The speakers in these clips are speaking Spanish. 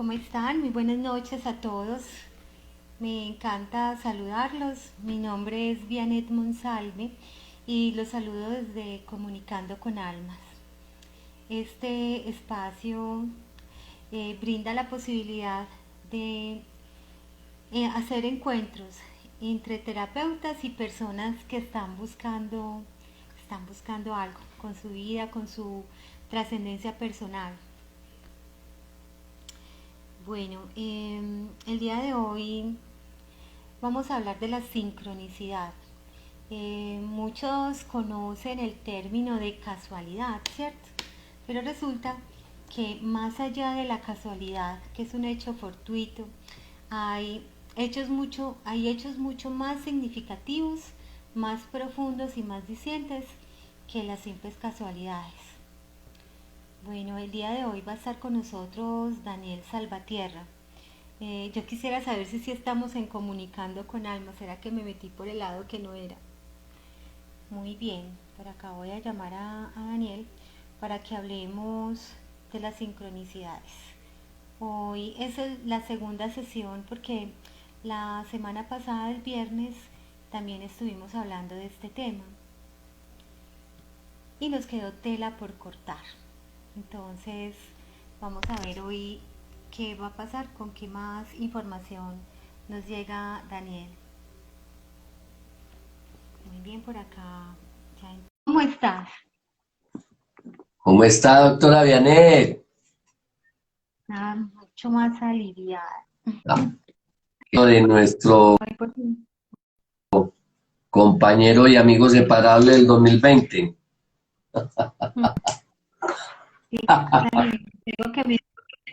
¿Cómo están? Muy buenas noches a todos. Me encanta saludarlos. Mi nombre es Vianet Monsalve y los saludo desde Comunicando con Almas. Este espacio brinda la posibilidad de hacer encuentros entre terapeutas y personas que están buscando algo con su vida, con su trascendencia personal. Bueno, el día de hoy vamos a hablar de la sincronicidad. Muchos conocen el término de casualidad, ¿cierto? Pero resulta que más allá de la casualidad, que es un hecho fortuito, hay hechos mucho más significativos, más profundos y más dicientes que las simples casualidades. Bueno, el día de hoy va a estar con nosotros Daniel Salvatierra. Yo quisiera saber si estamos en comunicando con alma. ¿Será que me metí por el lado que no era? Muy bien, por acá voy a llamar a Daniel para que hablemos de las sincronicidades. Hoy es la segunda sesión porque la semana pasada, el viernes, también estuvimos hablando de este tema y nos quedó tela por cortar. Entonces, vamos a ver hoy qué va a pasar, con qué más información nos llega Daniel. Muy bien, por acá. ¿Cómo estás? ¿Cómo está, doctora Vianet? Mucho más aliviada. Ah, de nuestro Hoy por fin. compañero y amigo separable del 2020. Sí, Daniel, creo que me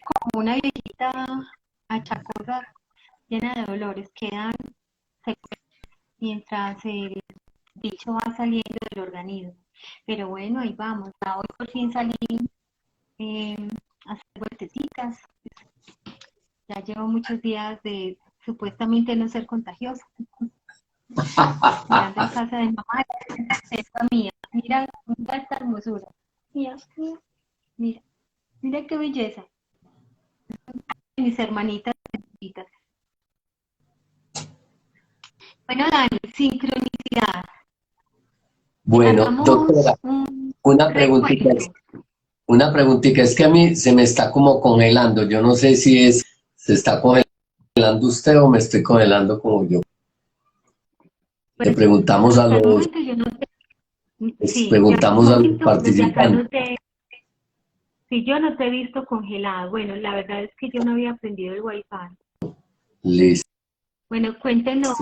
como una viejita achacosa llena de dolores. Quedan mientras el bicho va saliendo del organismo. Pero bueno, ahí vamos. Ya hoy por fin salí eh, a hacer vueltecitas. Ya llevo muchos días de supuestamente no ser contagiosa. Llegando en casa de mamá, esta mía. Mira, mira esta hermosura. Mira, mira, mira, mira qué belleza. Mis hermanitas chiquitas. Bueno, Dani, sincronicidad. Bueno, Hagamos doctora, un una preguntita, recuento. una preguntita, es que a mí se me está como congelando. Yo no sé si se está congelando usted o me estoy congelando como yo. Le Pues preguntamos a hasta el los, momento yo no sé. les Sí, yo hasta el preguntamos a los momento desde acá participantes. no sé. Si yo no te he visto congelada. Bueno, la verdad es que yo no había aprendido el wifi. Listo. Bueno, cuéntenos,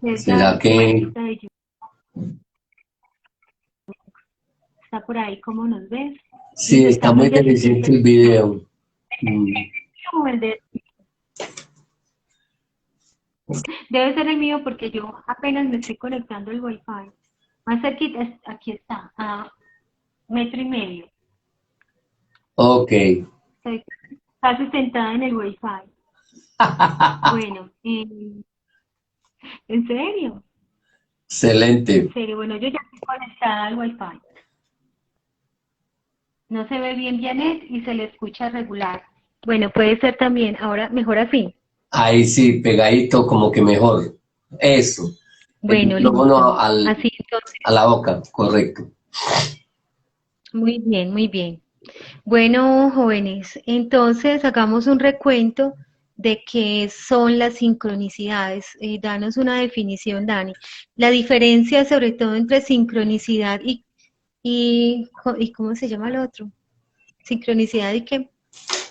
es ¿Será la que hermanita de yo. Está por ahí, ¿cómo nos ves? sí, Listo, está está muy muy deficiente deficiente el video? Mm. como el de... Debe ser el mío porque yo apenas me estoy conectando al wifi. Más cerquita, aquí está, a metro y medio. Ok, Estoy casi sentada en el wifi. Bueno, ¿en serio? En excelente. serio, bueno, yo ya estoy conectada al wifi. No se ve bien Janet y se le escucha regular. Bueno, puede ser también, ahora mejor así. Ahí sí, pegadito, como que mejor. Eso. El Bueno, micrófono listo. Así entonces, a la boca, correcto. muy bien, muy bien. Bueno, jóvenes, entonces hagamos un recuento de qué son las sincronicidades. Danos una definición, Dani. La diferencia, sobre todo, entre sincronicidad y ¿cómo se llama el otro? Sincronicidad y qué?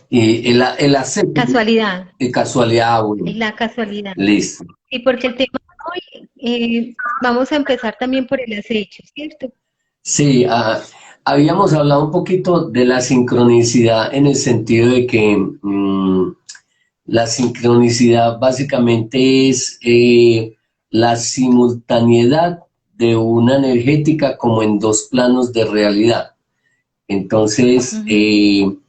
Y el acento, Casualidad, de casualidad, bueno, es la casualidad. listo. Sí, porque el tema de hoy, vamos a empezar también por el acecho, ¿cierto? Sí, habíamos hablado un poquito de la sincronicidad en el sentido de que la sincronicidad básicamente es la simultaneidad de una energética como en dos planos de realidad. Entonces, Ujú.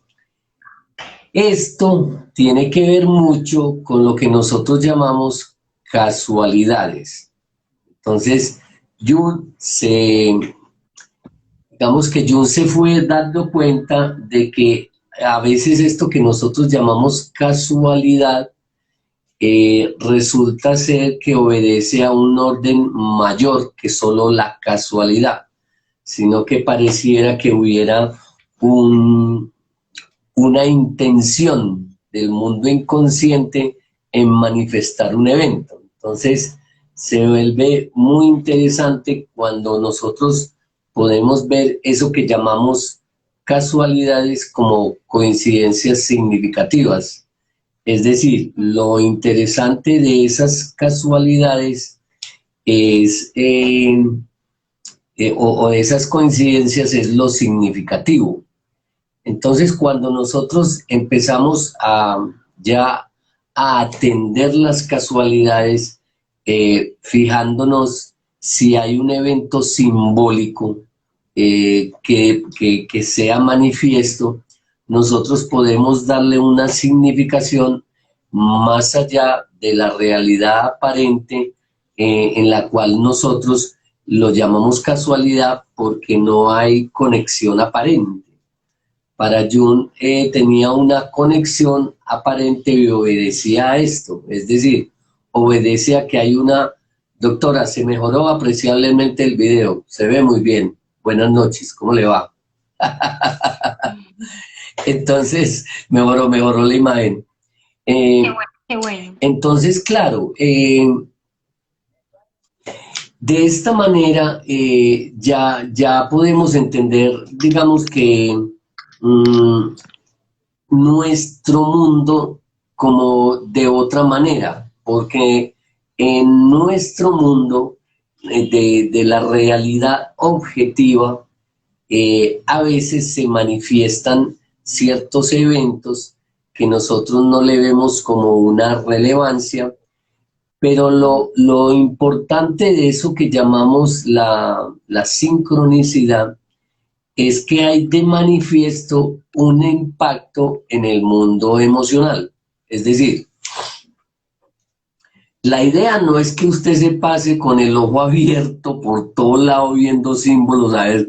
esto tiene que ver mucho con lo que nosotros llamamos casualidades. Entonces, Jung digamos que Jung se fue dando cuenta de que a veces esto que nosotros llamamos casualidad, resulta ser que obedece a un orden mayor que solo la casualidad, sino que pareciera que hubiera una intención del mundo inconsciente en manifestar un evento. Entonces, se vuelve muy interesante cuando nosotros podemos ver eso que llamamos casualidades como coincidencias significativas. Es decir, lo interesante de esas casualidades es, o de esas coincidencias es lo significativo. Entonces, cuando nosotros empezamos ya a atender las casualidades, fijándonos si hay un evento simbólico que sea manifiesto, nosotros podemos darle una significación más allá de la realidad aparente, en la cual nosotros lo llamamos casualidad porque no hay conexión aparente. Para Jung tenía una conexión aparente y obedecía a esto, es decir, obedece a que hay una... Doctora, se mejoró apreciablemente el video, se ve muy bien. Buenas noches, ¿cómo le va? Entonces, mejoró la imagen. Qué bueno. Entonces, claro, de esta manera ya podemos entender, digamos que nuestro mundo como de otra manera, porque en nuestro mundo de la realidad objetiva, a veces se manifiestan ciertos eventos que nosotros no le vemos como una relevancia, pero lo importante de eso que llamamos la sincronicidad es que hay de manifiesto un impacto en el mundo emocional. Es decir, la idea no es que usted se pase con el ojo abierto por todo lado viendo símbolos, a ver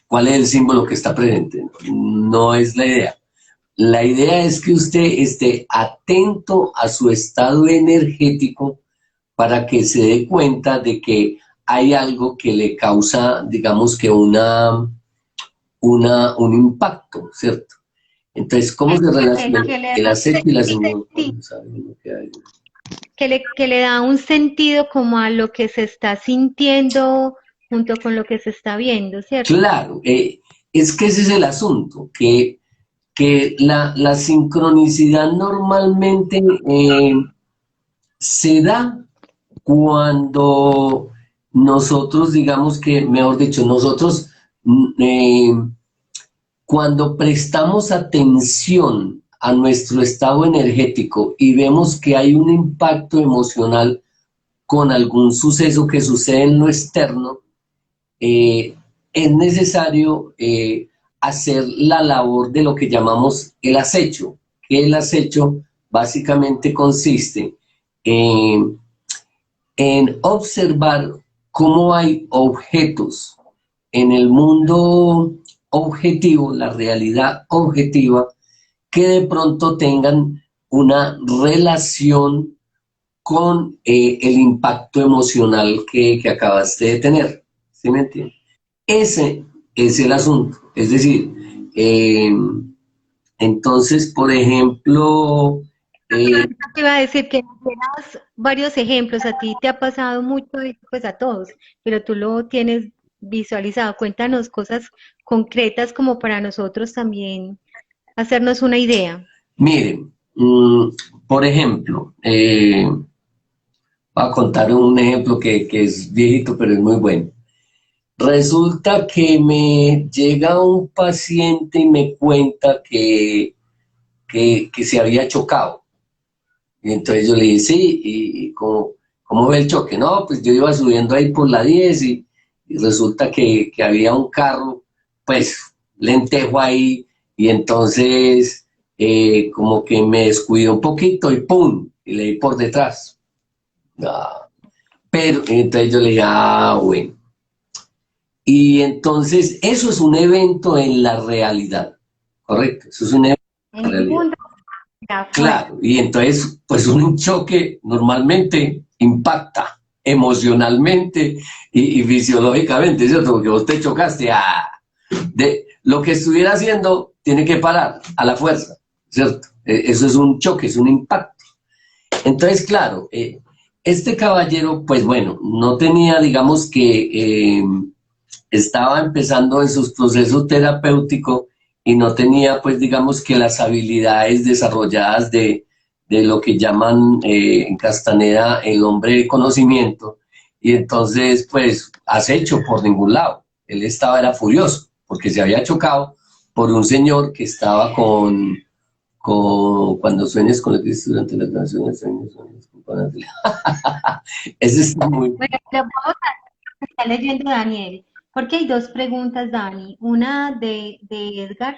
cuál es el símbolo que está presente. No es la idea. La idea es que usted esté atento a su estado energético para que se dé cuenta de que hay algo que le causa, digamos que un impacto, ¿cierto? Entonces, ¿cómo se relaciona el aceite y la simbolización? Que le da un sentido como a lo que se está sintiendo junto con lo que se está viendo, ¿cierto? Claro, es que ese es el asunto, que la sincronicidad normalmente se da cuando nosotros, digamos que, mejor dicho, nosotros cuando prestamos atención a nuestro estado energético y vemos que hay un impacto emocional con algún suceso que sucede en lo externo, es necesario hacer la labor de lo que llamamos el acecho, que el acecho básicamente consiste en observar cómo hay objetos en el mundo objetivo, la realidad objetiva, que de pronto tengan una relación con el impacto emocional que acabaste de tener. ¿Sí me entiendes? Ese es el asunto. Es decir, entonces, por ejemplo... te iba a decir que das varios ejemplos, a ti te ha pasado mucho, pues a todos, pero tú lo tienes visualizado. Cuéntanos cosas concretas como para nosotros también hacernos una idea. Miren, por ejemplo, voy a contar un ejemplo que es viejito, pero es muy bueno. Resulta que me llega un paciente y me cuenta que se había chocado. Y entonces yo le dije, sí, ¿y cómo ve el choque? No, pues yo iba subiendo ahí por la 10 y resulta que había un carro, pues, lentejo ahí, y entonces como que me descuidé un poquito y ¡pum! Y le di por detrás. Ah, pero entonces yo le dije, bueno. Y entonces eso es un evento en la realidad, ¿correcto? Eso es un evento En ningún punto era fuerte. Claro, y entonces, pues un choque normalmente impacta emocionalmente y fisiológicamente, ¿cierto? Porque vos te chocaste de lo que estuviera haciendo, tiene que parar a la fuerza, ¿cierto? Eso es un choque, es un impacto. Entonces, claro, este caballero, pues bueno, no tenía, digamos que estaba empezando en sus procesos terapéuticos y no tenía, pues digamos que las habilidades desarrolladas de lo que llaman en Castaneda el hombre de conocimiento, y entonces, pues, acecho por ningún lado. Él era furioso, porque se había chocado por un señor que estaba cuando sueñes con el Cristo durante la canción de sueños. Ese está muy... Bueno, lo vamos a estar leyendo Daniel, porque hay dos preguntas, Dani. Una de Edgar,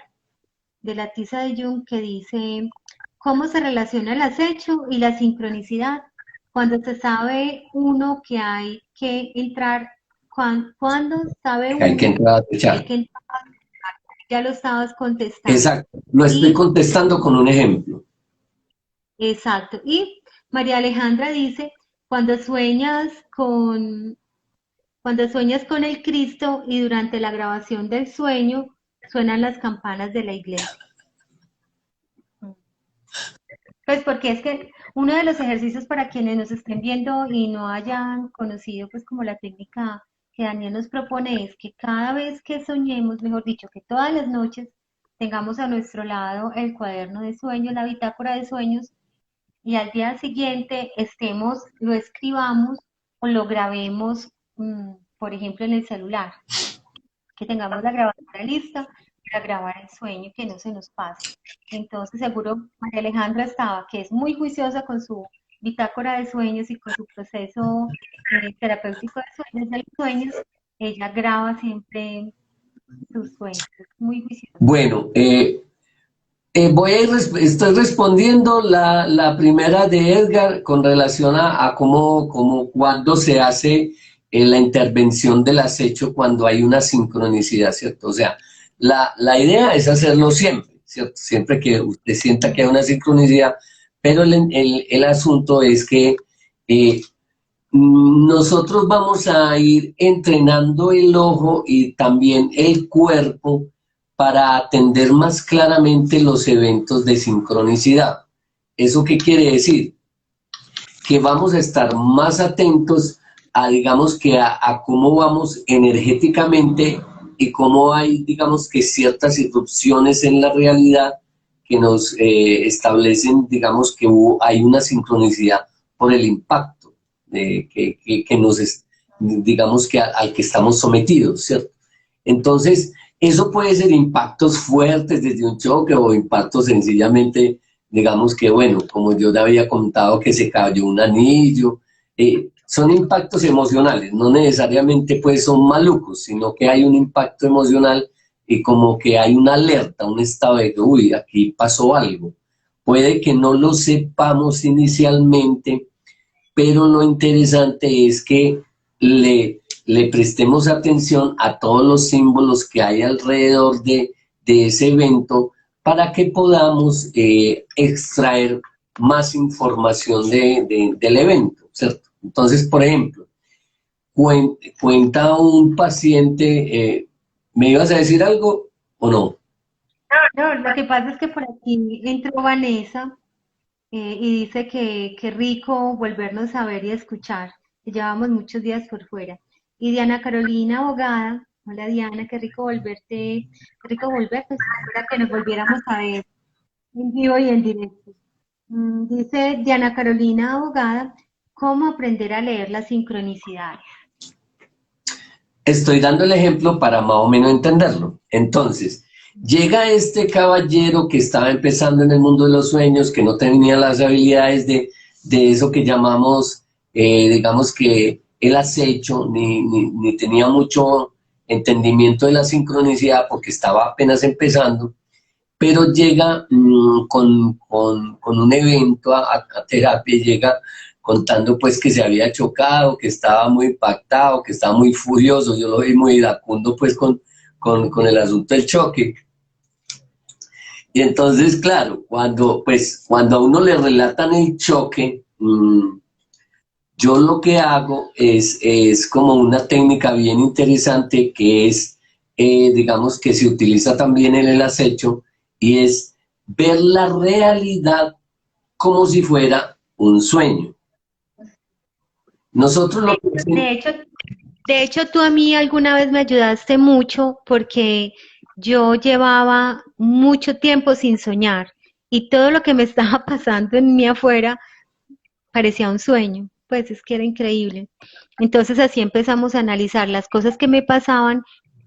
de la tiza de Jung, que dice, ¿cómo se relaciona el acecho y la sincronicidad cuando se sabe uno que hay que entrar, cuando sabe Hay que uno entrar a que hay acechar. que entrar? Ya lo estabas contestando. Exacto, lo estoy Y, contestando con un ejemplo. exacto. Y María Alejandra dice, cuando sueñas con, cuando sueñas con el Cristo y durante la grabación del sueño suenan las campanas de la iglesia. Pues porque es que uno de los ejercicios para quienes nos estén viendo y no hayan conocido pues como la técnica que Daniel nos propone es que cada vez que soñemos, mejor dicho, que todas las noches tengamos a nuestro lado el cuaderno de sueños, la bitácora de sueños, y al día siguiente lo escribamos o lo grabemos, por ejemplo, en el celular, que tengamos la grabadora lista para grabar el sueño, que no se nos pase. Entonces, seguro María Alejandra estaba, que es muy juiciosa con su bitácora de sueños y con su proceso terapéutico de los sueños, ella graba siempre sus sueños, es muy juiciosa. Bueno, estoy respondiendo la primera de Edgar con relación a cuándo se hace la intervención del acecho cuando hay una sincronicidad, ¿cierto? O sea, la idea es hacerlo siempre, ¿cierto? Siempre que usted sienta que hay una sincronicidad, pero el asunto es que eh, nosotros vamos a ir entrenando el ojo y también el cuerpo para atender más claramente los eventos de sincronicidad. ¿Eso qué quiere decir? Que vamos a estar más atentos a, digamos, que a cómo vamos energéticamente y cómo hay, digamos, que ciertas irrupciones en la realidad que nos establecen, digamos, que hay una sincronicidad por el impacto que nos, digamos, que al que estamos sometidos, ¿cierto? Entonces, eso puede ser impactos fuertes desde un choque o impactos sencillamente, digamos que, bueno, como yo te había contado que se cayó un anillo, son impactos emocionales, no necesariamente pues son malucos, sino que hay un impacto emocional y como que hay una alerta, un estado de que, uy, aquí pasó algo. Puede que no lo sepamos inicialmente, pero lo interesante es que le prestemos atención a todos los símbolos que hay alrededor de ese evento para que podamos extraer más información del evento, ¿cierto? Entonces, por ejemplo, cuenta un paciente, ¿me ibas a decir algo o no? No, lo que pasa es que por aquí entró Vanessa y dice que qué rico volvernos a ver y a escuchar, que llevamos muchos días por fuera. Y Diana Carolina, abogada, hola Diana, qué rico volverte, para que nos volviéramos a ver en vivo y en directo. Dice Diana Carolina, abogada, ¿cómo aprender a leer las sincronicidades? Estoy dando el ejemplo para más o menos entenderlo. Entonces, llega este caballero que estaba empezando en el mundo de los sueños, que no tenía las habilidades de eso que llamamos, digamos que el acecho, ni tenía mucho entendimiento de la sincronicidad porque estaba apenas empezando, pero llega con un evento a terapia, llega contando pues que se había chocado, que estaba muy impactado, que estaba muy furioso, yo lo vi muy iracundo pues con el asunto del choque. Y entonces, claro, cuando a uno le relatan el choque, yo lo que hago es como una técnica bien interesante que es, digamos, que se utiliza también en el acecho, y es ver la realidad como si fuera un sueño. Nosotros lo que De hacemos, hecho, de hecho, tú a mí alguna vez me ayudaste mucho porque yo llevaba mucho tiempo sin soñar y todo lo que me estaba pasando en mí afuera parecía un sueño. Pues es que era increíble. Entonces así empezamos a analizar las cosas que me pasaban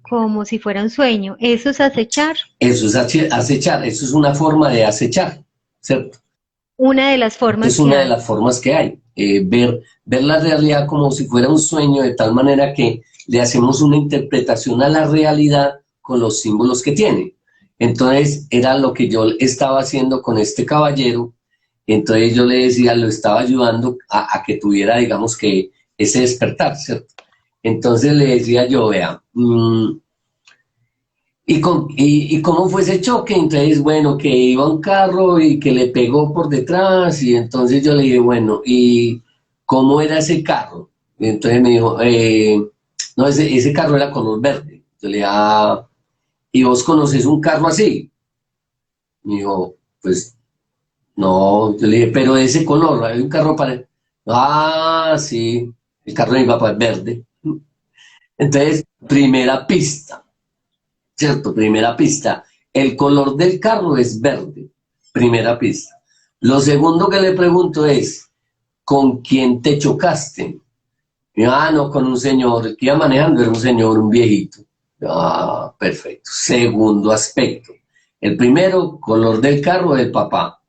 como si fuera un sueño. Eso es acechar, eso es acechar, eso es una forma de acechar, ¿cierto? una de las formas Es que una de hay. las formas que hay, ver la realidad como si fuera un sueño, de tal manera que le hacemos una interpretación a la realidad con los símbolos que tiene. Entonces era lo que yo estaba haciendo con este caballero. Entonces yo le decía, lo estaba ayudando a que tuviera, digamos, que ese despertar, ¿cierto? Entonces le decía yo, vea, ¿y cómo fue ese choque? Entonces, bueno, que iba un carro y que le pegó por detrás, y entonces yo le dije, bueno, ¿y cómo era ese carro? Y entonces me dijo, no, ese carro era color verde. Yo le dije, ah, ¿y vos conoces un carro así? Me dijo, pues no. Yo le dije, pero de ese color, hay un carro para... Ah, sí, el carro de mi papá es verde. Entonces, primera pista. ¿Cierto? Primera pista. El color del carro es verde. Primera pista. Lo segundo que le pregunto es, ¿con quién te chocaste? Y, ah, no, con un señor. El que iba manejando era un señor, un viejito. Ah, perfecto. Segundo aspecto. El primero, color del carro del papá.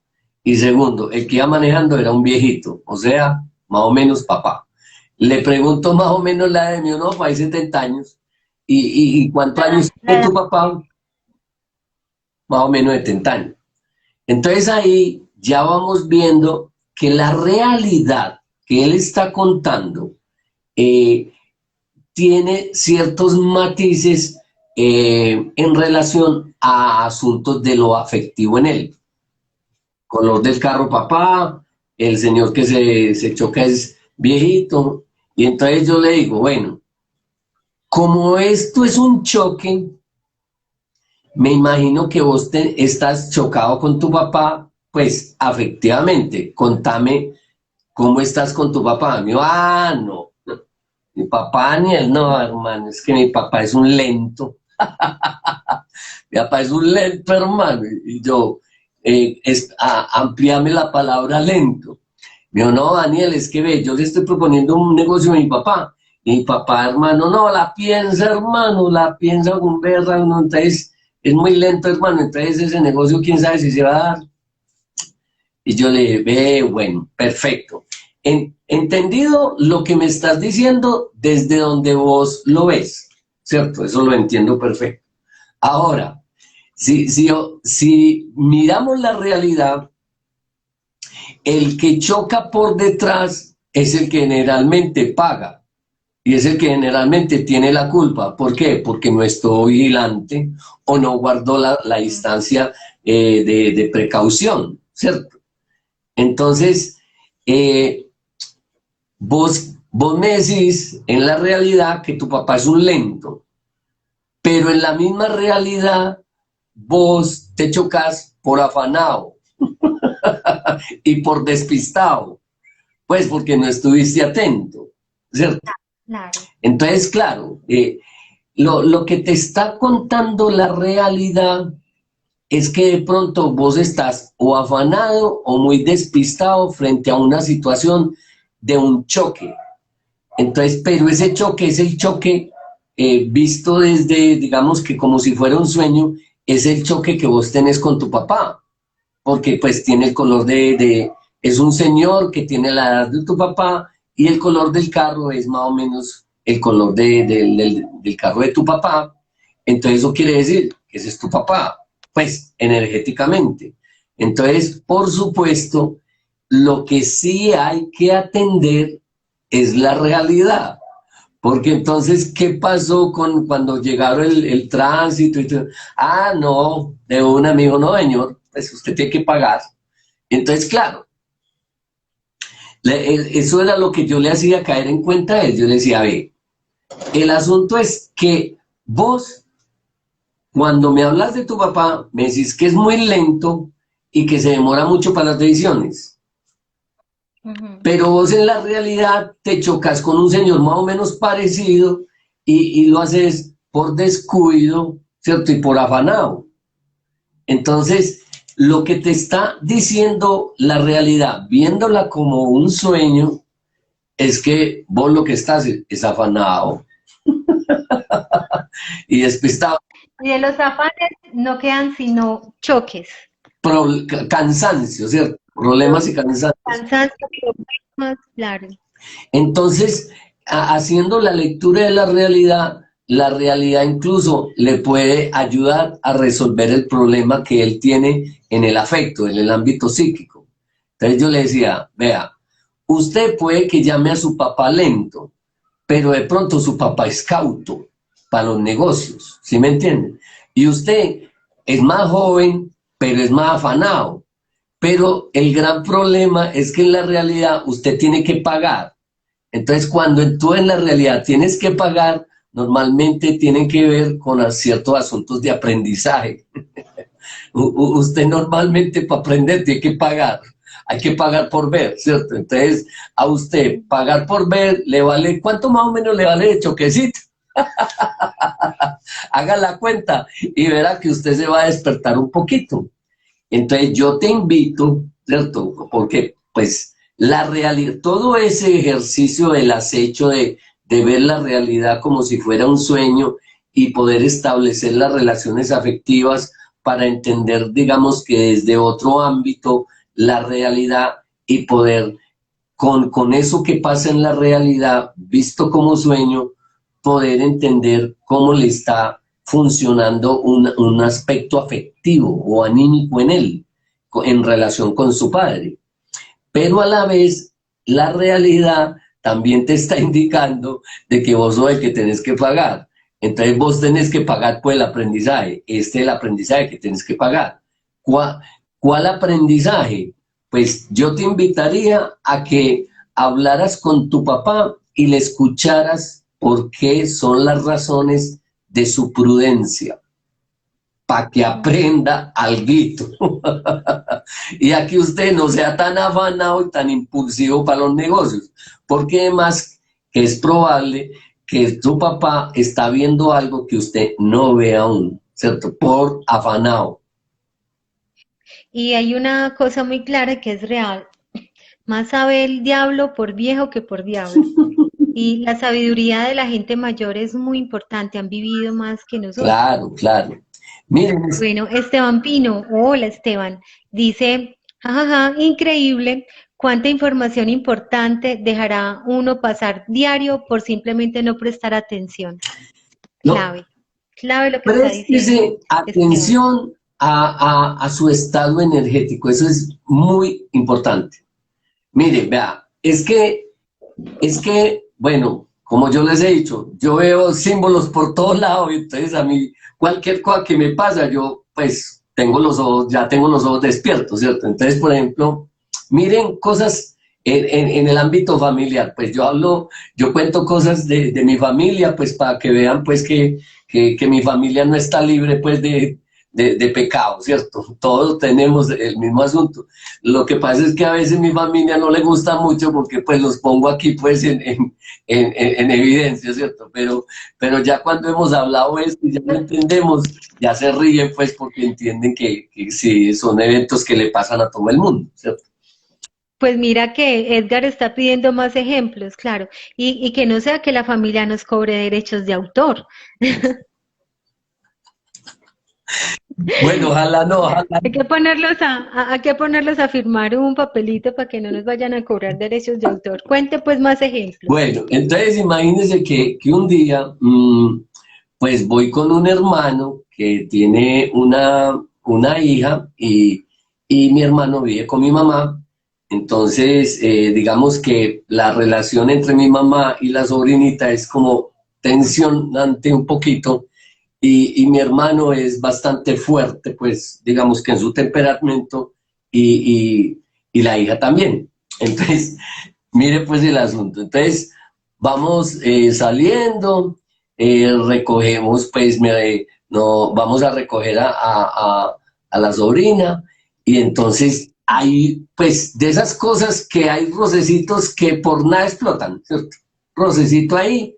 Y segundo, el que iba manejando era un viejito. O sea, más o menos papá. Le pregunto más o menos la de mi, no, hay 70 años. ¿Y cuántos años tiene tu papá? Más o menos de 70 años. Entonces ahí ya vamos viendo que la realidad que él está contando eh, tiene ciertos matices en relación a asuntos de lo afectivo en él. Color del carro papá, el señor que se choca es viejito, y entonces yo le digo, bueno, como esto es un choque, me imagino que vos estás chocado con tu papá, pues afectivamente, contame cómo estás con tu papá. Me dijo, ah, no, mi papá ni él, no, hermano, es que mi papá es un lento, mi papá es un lento, hermano, y yo, amplíame la palabra lento. Me dijo, no, Daniel, es que ve, yo le estoy proponiendo un negocio a mi papá, y mi papá, hermano, no, la piensa, hermano, la piensa con berra, no, entonces es muy lento, hermano, entonces ese negocio, quién sabe si se va a dar. Y yo le dije, ve, bueno, perfecto. Entendido lo que me estás diciendo desde donde vos lo ves, ¿cierto? Eso lo entiendo perfecto. Ahora, si miramos la realidad, el que choca por detrás es el que generalmente paga y es el que generalmente tiene la culpa. ¿Por qué? Porque no estuvo vigilante o no guardó la distancia de precaución, ¿cierto? Entonces, eh, vos me decís en la realidad que tu papá es un lento, pero en la misma realidad vos te chocas por afanado y por despistado, pues porque no estuviste atento, ¿cierto? Claro. Entonces, claro, lo que te está contando la realidad es que de pronto vos estás o afanado o muy despistado frente a una situación de un choque. Entonces, pero ese choque es el choque visto desde, digamos que como si fuera un sueño, es el choque que vos tenés con tu papá, porque pues tiene el color es un señor que tiene la edad de tu papá y el color del carro es más o menos el color del carro de tu papá. Entonces eso quiere decir que ese es tu papá, pues energéticamente. Entonces, por supuesto, lo que sí hay que atender es la realidad. Porque entonces, ¿qué pasó cuando llegaron el tránsito y todo? Ah, no, de un amigo, no, señor. pues usted tiene que pagar. Entonces, claro, eso era lo que yo le hacía caer en cuenta a él. Yo le decía, ve, el asunto es que vos, cuando me hablas de tu papá, me decís que es muy lento y que se demora mucho para las decisiones. Pero vos en la realidad te chocas con un señor más o menos parecido y lo haces por descuido, ¿cierto? Y por afanado. Entonces, lo que te está diciendo la realidad, viéndola como un sueño, es que vos lo que estás es afanado y despistado. Y de los afanes no quedan sino choques. Cansancio, ¿cierto? Problemas y cansancios. Cansancio, problemas, claro. Entonces, haciendo la lectura de la realidad incluso le puede ayudar a resolver el problema que él tiene en el afecto, en el ámbito psíquico. Entonces yo le decía, vea, usted puede que llame a su papá lento, pero de pronto su papá es cauto para los negocios, ¿sí me entienden? Y usted es más joven, pero es más afanado. Pero el gran problema es que en la realidad usted tiene que pagar. Entonces, cuando tú en la realidad tienes que pagar, normalmente tienen que ver con ciertos asuntos de aprendizaje. Usted normalmente para aprender tiene que pagar. Hay que pagar por ver, ¿cierto? Entonces, a usted pagar por ver le vale, ¿cuánto más o menos le vale de choquecito? Haga la cuenta y verá que usted se va a despertar un poquito. Entonces yo te invito, ¿cierto? Porque pues la realidad, todo ese ejercicio del acecho de ver la realidad como si fuera un sueño y poder establecer las relaciones afectivas para entender, digamos que desde otro ámbito, la realidad y poder con eso que pasa en la realidad, visto como sueño, poder entender cómo le está funcionando un aspecto afectivo o anímico en él, en relación con su padre. Pero a la vez, la realidad también te está indicando de que vos sos el que tenés que pagar. Entonces vos tenés que pagar por el aprendizaje. Este es el aprendizaje que tenés que pagar. ¿Cuál aprendizaje? Pues yo te invitaría a que hablaras con tu papá y le escucharas por qué son las razones de su prudencia, para que aprenda alguito. Y aquí usted no sea tan afanado y tan impulsivo para los negocios, porque además que es probable que su papá está viendo algo que usted no ve aún, ¿cierto? Por afanado. Y hay una cosa muy clara que es real. Más sabe el diablo por viejo que por diablo. Y la sabiduría de la gente mayor es muy importante, han vivido más que nosotros. Claro, claro. Miren, Bueno, Esteban Pino, hola Esteban, dice, jajaja, increíble, cuánta información importante dejará uno pasar diario por simplemente no prestar atención. no, Clave, clave lo que está préstese diciendo Esteban. atención a su estado energético, eso es muy importante. Mire, vea, es que, bueno, como yo les he dicho, yo veo símbolos por todos lados, y entonces a mí cualquier cosa que me pasa, yo pues ya tengo los ojos despiertos, ¿cierto? Entonces, por ejemplo, miren cosas en el ámbito familiar, pues yo cuento cosas de mi familia, pues para que vean pues que mi familia no está libre pues de pecado, ¿cierto? Todos tenemos el mismo asunto. Lo que pasa es que a veces mi familia no le gusta mucho porque pues los pongo aquí pues en evidencia, ¿cierto? Pero ya cuando hemos hablado esto y ya lo entendemos, ya se ríen pues porque entienden que sí, son eventos que le pasan a todo el mundo, ¿cierto? Pues mira que Edgar está pidiendo más ejemplos, claro, y que no sea que la familia nos cobre derechos de autor. Bueno, ojalá no, ojalá. Hay que ponerlos a firmar un papelito para que no nos vayan a cobrar derechos de autor. Cuente pues más ejemplos. Bueno, entonces imagínense que un día, pues voy con un hermano que tiene una hija y mi hermano vive con mi mamá. Entonces, digamos que la relación entre mi mamá y la sobrinita es como tensionante un poquito. y mi hermano es bastante fuerte, pues digamos que en su temperamento, y la hija también. Entonces, mire pues el asunto. Entonces, vamos saliendo, recogemos, pues no, vamos a recoger a la sobrina, y entonces hay, pues, de esas cosas que hay rocecitos que por nada explotan, ¿cierto? Rocecito ahí,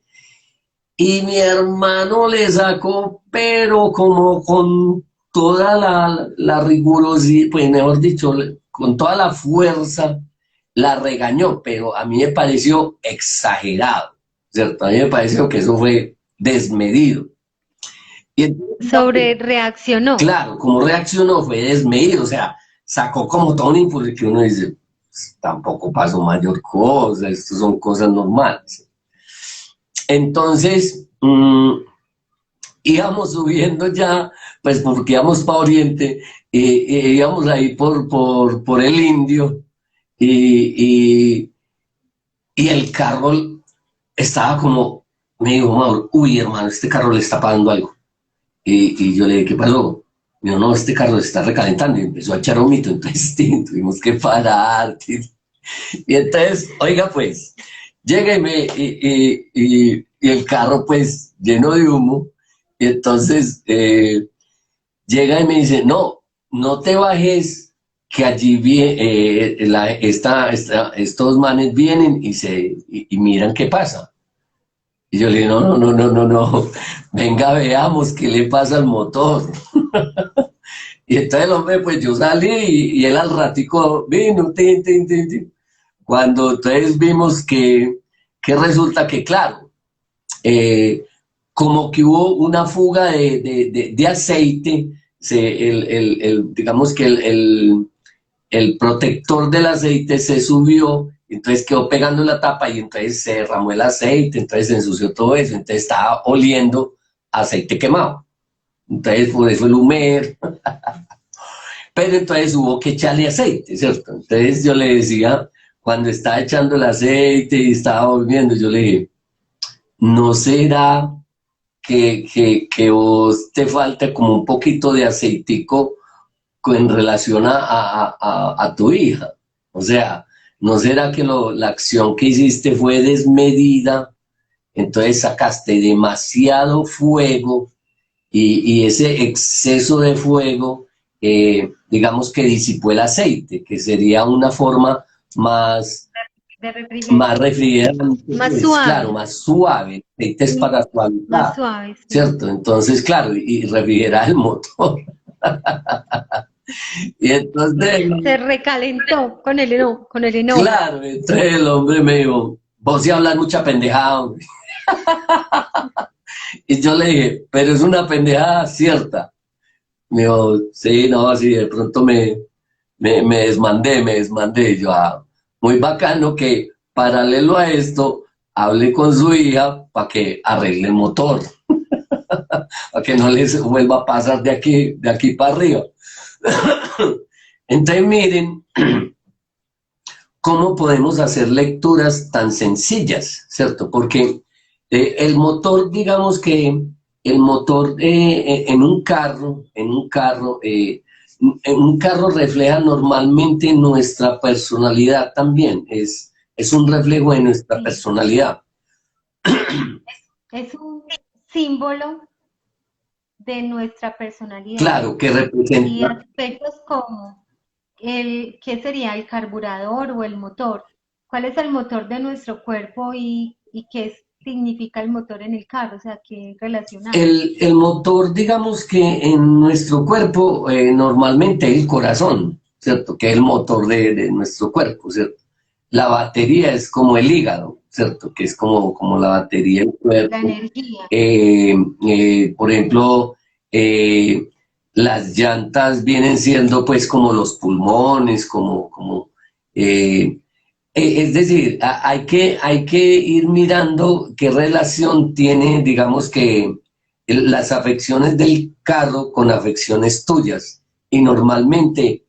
y mi hermano le sacó, pero como con toda la rigurosidad, pues mejor dicho, con toda la fuerza, la regañó, pero a mí me pareció exagerado, ¿cierto? A mí me pareció que eso fue desmedido. Y entonces, Sobre reaccionó. claro, como reaccionó fue desmedido, o sea, sacó como todo un impulso que uno dice, "Pues, tampoco pasó mayor cosa, esto son cosas normales". Entonces, íbamos subiendo ya, pues porque íbamos para Oriente, y íbamos ahí por el Indio, y, y el carro estaba como, me dijo Mauro, uy hermano, este carro le está pasando algo. Y yo le dije, ¿qué pasó? Me dijo, no, este carro se está recalentando, y empezó a echar humito, entonces tuvimos que parar. Y entonces, oiga pues, llega y el carro pues lleno de humo, y entonces llega y me dice, no, no te bajes, que allí estos manes vienen y miran qué pasa. Y yo le digo, no, no, no, no, no, no, venga, veamos qué le pasa al motor. Y entonces el hombre, pues yo salí, y él al ratico vino, tin, tin, tin, tin. Cuando entonces vimos que resulta que, claro, eh, como que hubo una fuga de aceite, digamos que el protector del aceite se subió, entonces quedó pegando la tapa, y entonces se derramó el aceite, entonces se ensució todo eso, entonces estaba oliendo aceite quemado. Entonces por eso el humer, pero entonces hubo que echarle aceite, ¿cierto? Entonces yo le decía, cuando estaba echando el aceite y estaba volviendo, yo le dije, ¿no será que vos te falta como un poquito de aceitico en relación a tu hija? O sea, ¿no será que la acción que hiciste fue desmedida? Entonces sacaste demasiado fuego, y ese exceso de fuego, digamos que disipó el aceite, que sería una forma más, De más refrigerar. refrigerante, Más pues claro, suave. más suave. El aceite es para Más suavizar, suave, sí. ¿cierto? Entonces, claro, y refrigerar el motor. Y entonces, Se recalentó con el enojo. claro, entonces el hombre me dijo, vos sí hablas mucha pendejada, hombre. Y yo le dije, pero es una pendejada cierta. Me dijo, sí, no, sí, de pronto me desmandé. Y yo, muy bacano que paralelo a esto, hable con su hija para que arregle el motor, para que no les vuelva a pasar de aquí para arriba. Entonces miren cómo podemos hacer lecturas tan sencillas, ¿cierto? Porque el motor, digamos que el motor en un carro refleja normalmente nuestra personalidad también, es un reflejo de nuestra Sí. personalidad. Es un símbolo de nuestra personalidad Claro, que y representa aspectos como ¿qué sería el carburador o el motor? ¿Cuál es el motor de nuestro cuerpo y qué significa el motor en el carro? O sea, ¿qué relación hay? el motor, digamos que en nuestro cuerpo, normalmente el corazón, ¿cierto? Que es el motor de nuestro cuerpo, ¿cierto? La batería es como el hígado, ¿cierto? Que es como la batería del La cuerpo. energía, Por ejemplo, eh, las llantas vienen siendo pues como los pulmones, eh, es decir, hay que ir mirando qué relación tiene, digamos que las afecciones del carro con afecciones tuyas. Y normalmente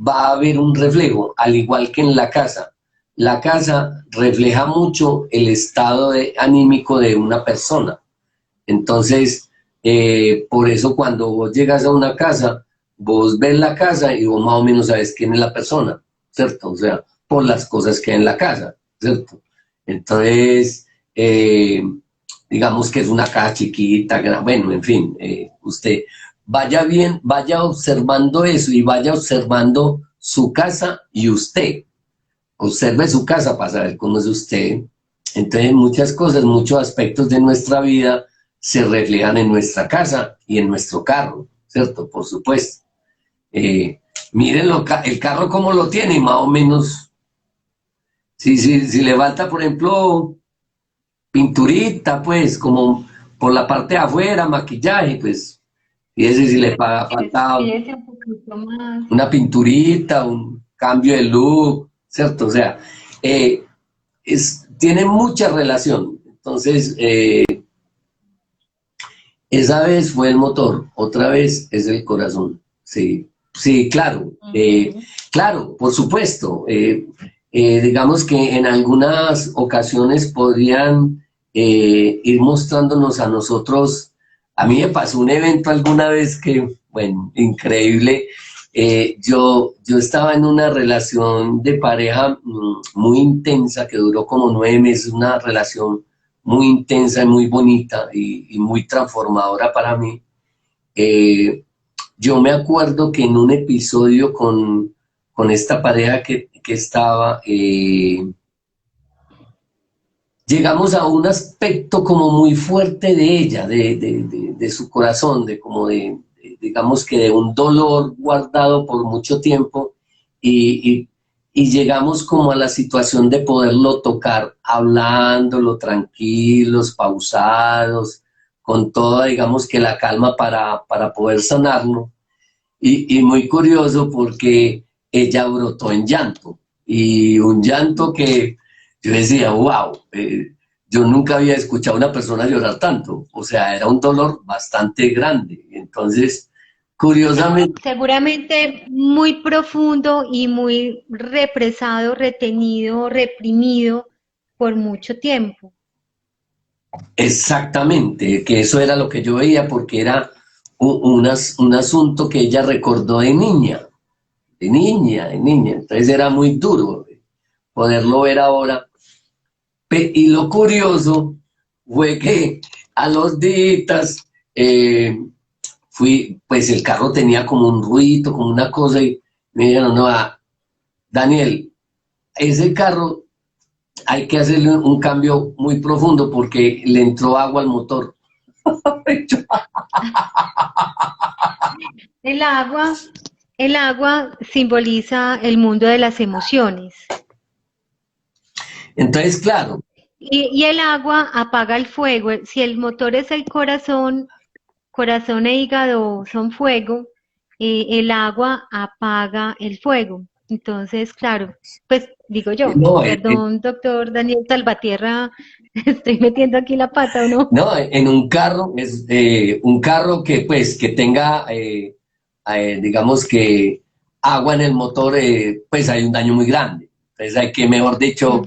va a haber un reflejo, al igual que en la casa. La casa refleja mucho el estado anímico de una persona. Entonces, Por eso cuando vos llegas a una casa, vos ves la casa y vos más o menos sabes quién es la persona, ¿cierto? O sea, por las cosas que hay en la casa, ¿cierto? Entonces, digamos que es una casa chiquita, bueno, en fin, usted vaya bien, vaya observando eso y vaya observando su casa y usted. Observe su casa para saber cómo es usted. Entonces, muchas cosas, muchos aspectos de nuestra vida se reflejan en nuestra casa y en nuestro carro, ¿cierto? Por supuesto. Miren el carro cómo lo tiene, más o menos. Si le falta, por ejemplo, pinturita, pues, como por la parte de afuera, maquillaje, pues, fíjese si le falta Fíjese un poquito más. una pinturita, un cambio de look, ¿cierto? O sea, eh, tiene mucha relación. Entonces, esa vez fue el motor, otra vez es el corazón. Sí, sí, claro. Claro, por supuesto. Digamos que en algunas ocasiones podrían ir mostrándonos a nosotros. A mí me pasó un evento alguna vez que, bueno, increíble. Yo estaba en una relación de pareja muy intensa que duró como 9 meses, una relación muy intensa y muy bonita y muy transformadora para mí. Yo me acuerdo que en un episodio con esta pareja que estaba, llegamos a un aspecto como muy fuerte de ella, de su corazón, digamos que de un dolor guardado por mucho tiempo y llegamos como a la situación de poderlo tocar, hablándolo tranquilos, pausados, con toda, digamos que la calma para poder sanarlo. Y muy curioso porque ella brotó en llanto, y un llanto que yo decía, wow, yo nunca había escuchado a una persona llorar tanto, o sea, era un dolor bastante grande. Entonces, curiosamente, Seguramente muy profundo y muy represado, retenido, reprimido por mucho tiempo. exactamente, que eso era lo que yo veía, porque era un asunto que ella recordó de niña, entonces era muy duro poderlo ver ahora. Y lo curioso fue que a los días pues el carro tenía como un ruido, como una cosa, y me dijeron, no, Daniel, ese carro hay que hacerle un cambio muy profundo porque le entró agua al motor. El agua, el agua simboliza el mundo de las emociones Entonces, claro, y el agua apaga el fuego. Si el motor es el corazón, corazón e hígado son fuego, el agua apaga el fuego. Entonces, claro, pues digo yo, no, perdón, doctor Daniel Salvatierra, estoy metiendo aquí la pata o no. no, en un carro, es un carro que pues que tenga, digamos que agua en el motor, pues hay un daño muy grande. Entonces hay que, mejor dicho,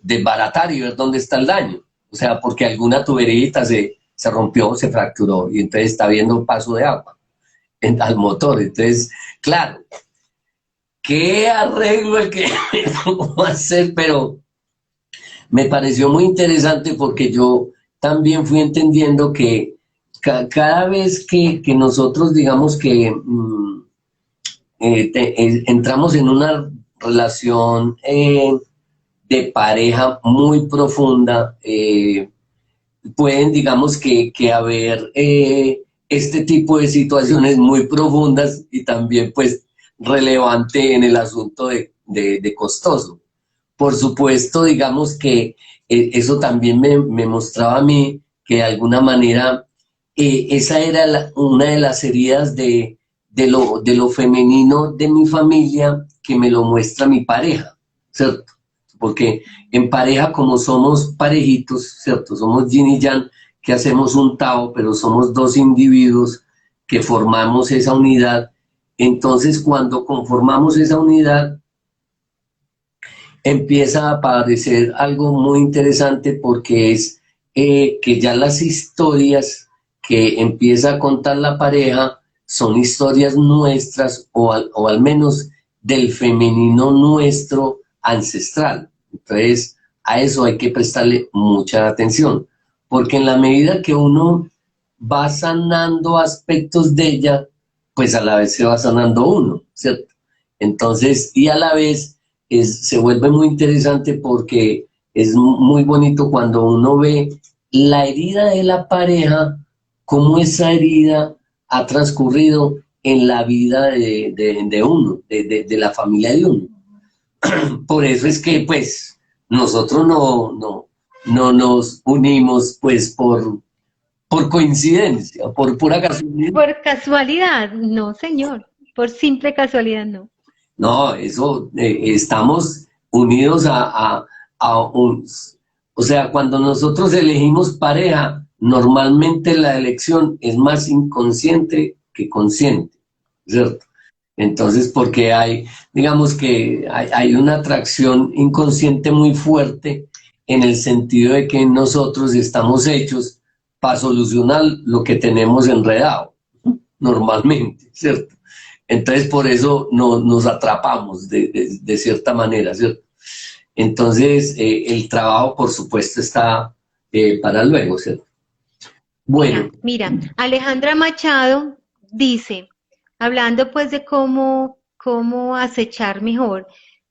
desbaratar y ver dónde está el daño. O sea, porque alguna tuberita se rompió, se fracturó y entonces está viendo paso de agua al motor. Entonces, claro, ¿qué arreglo el que va a hacer? Pero me pareció muy interesante porque yo también fui entendiendo que cada vez que nosotros digamos que entramos en una relación de pareja muy profunda, pueden digamos que haber este tipo de situaciones muy profundas y también pues relevante en el asunto de costoso. Por supuesto, digamos que eso también me mostraba a mí que de alguna manera esa era una de las heridas de lo femenino de mi familia que me lo muestra mi pareja, ¿cierto? Porque en pareja, como somos parejitos, ¿cierto? Somos yin y yang, que hacemos un Tao, pero somos dos individuos que formamos esa unidad. Entonces, cuando conformamos esa unidad, empieza a aparecer algo muy interesante porque es que ya las historias que empieza a contar la pareja son historias nuestras o al menos del femenino nuestro ancestral. Entonces, a eso hay que prestarle mucha atención, porque en la medida que uno va sanando aspectos de ella, pues a la vez se va sanando uno, ¿cierto? Entonces, y a la vez se vuelve muy interesante porque es muy bonito cuando uno ve la herida de la pareja, cómo esa herida ha transcurrido en la vida de uno, de la familia de uno. Por eso es que, pues, nosotros no nos unimos, pues, por coincidencia, por pura casualidad. Por casualidad, no, señor. Por simple casualidad, no. No, eso, estamos unidos o sea, cuando nosotros elegimos pareja, normalmente la elección es más inconsciente que consciente, ¿cierto? Entonces, porque digamos que hay una atracción inconsciente muy fuerte en el sentido de que nosotros estamos hechos para solucionar lo que tenemos enredado, normalmente, ¿cierto? Entonces, por eso nos atrapamos de cierta manera, ¿cierto? Entonces, el trabajo, por supuesto, está para luego, ¿cierto? Bueno. Mira, Alejandra Machado dice, hablando pues de cómo acechar mejor,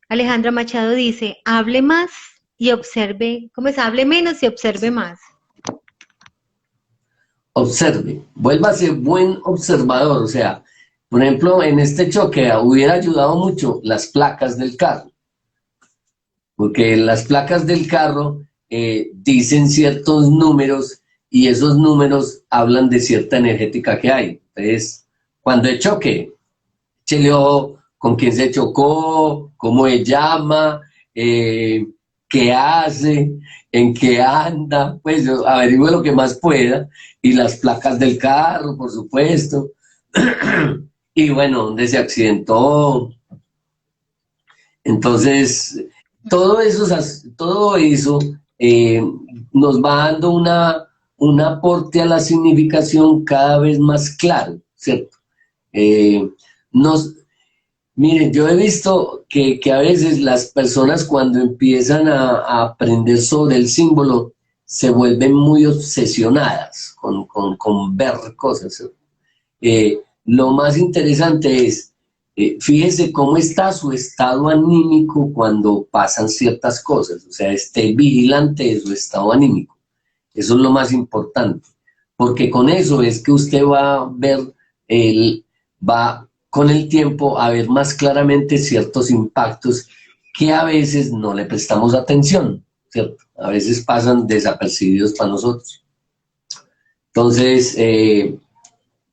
Alejandra Machado dice, hable más y observe, ¿cómo es? Hable menos y observe más. Observe, vuélvase buen observador, o sea, por ejemplo, en este choque hubiera ayudado mucho las placas del carro, porque las placas del carro dicen ciertos números y esos números hablan de cierta energética que hay. Entonces, cuando hay choque, échele ojo con quién se chocó, cómo se llama, qué hace, en qué anda, pues averigüe lo que más pueda, y las placas del carro, por supuesto, y bueno, dónde se accidentó. Entonces, todo eso nos va dando un aporte a la significación cada vez más claro, ¿cierto? Miren, yo he visto que a veces las personas cuando empiezan a aprender sobre el símbolo se vuelven muy obsesionadas con ver cosas. Lo más interesante es, fíjese cómo está su estado anímico cuando pasan ciertas cosas, o sea, esté vigilante de su estado anímico. Eso es lo más importante, porque con eso es que usted va a ver, va con el tiempo a ver más claramente ciertos impactos que a veces no le prestamos atención, ¿cierto? A veces pasan desapercibidos para nosotros. Entonces,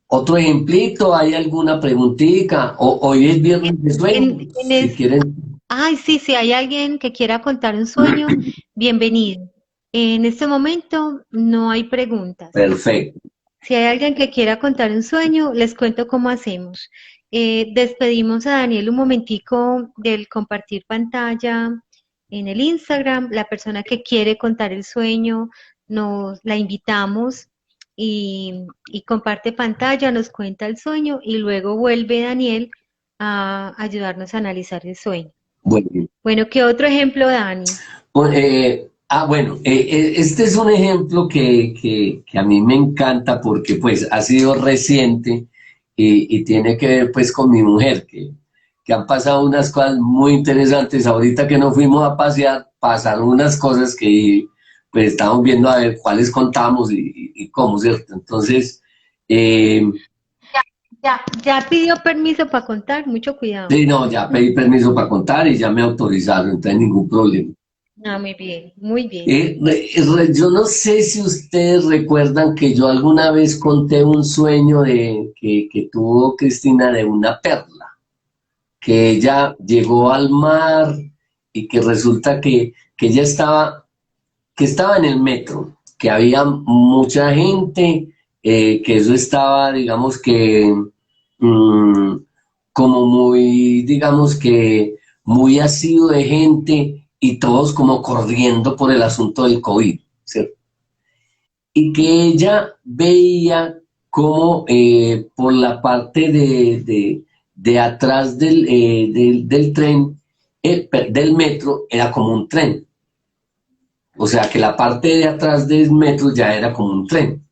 otro ejemplito, ¿hay alguna preguntita? Hoy es viernes de sueño, si quieren. Ay, sí, si hay alguien que quiera contar un sueño, bienvenido. En este momento no hay preguntas. Perfecto. Si hay alguien que quiera contar un sueño, les cuento cómo hacemos. Despedimos a Daniel un momentico del compartir pantalla en el Instagram. La persona que quiere contar el sueño, la invitamos y comparte pantalla, nos cuenta el sueño y luego vuelve Daniel a ayudarnos a analizar el sueño. Bueno, ¿qué otro ejemplo, Dani? Bueno, este es un ejemplo que a mí me encanta porque pues ha sido reciente y tiene que ver pues con mi mujer, que han pasado unas cosas muy interesantes. Ahorita que nos fuimos a pasear, pasaron unas cosas que pues estamos viendo a ver cuáles contamos y cómo, ¿cierto? Entonces... Ya pidió permiso para contar, mucho cuidado. Sí, no, ya pedí permiso para contar y ya me autorizaron, entonces ningún problema. Ah, muy bien, muy bien. Yo no sé si ustedes recuerdan que yo alguna vez conté un sueño que tuvo Cristina de una perla, que ella llegó al mar y que resulta que ella estaba en el metro, que había mucha gente, que eso estaba, digamos que, como muy, digamos que, muy asido de gente y todos como corriendo por el asunto del COVID, ¿cierto? y que ella veía como por la parte de atrás del tren, del metro, era como un tren. O sea que la parte de atrás del metro ya era como un tren.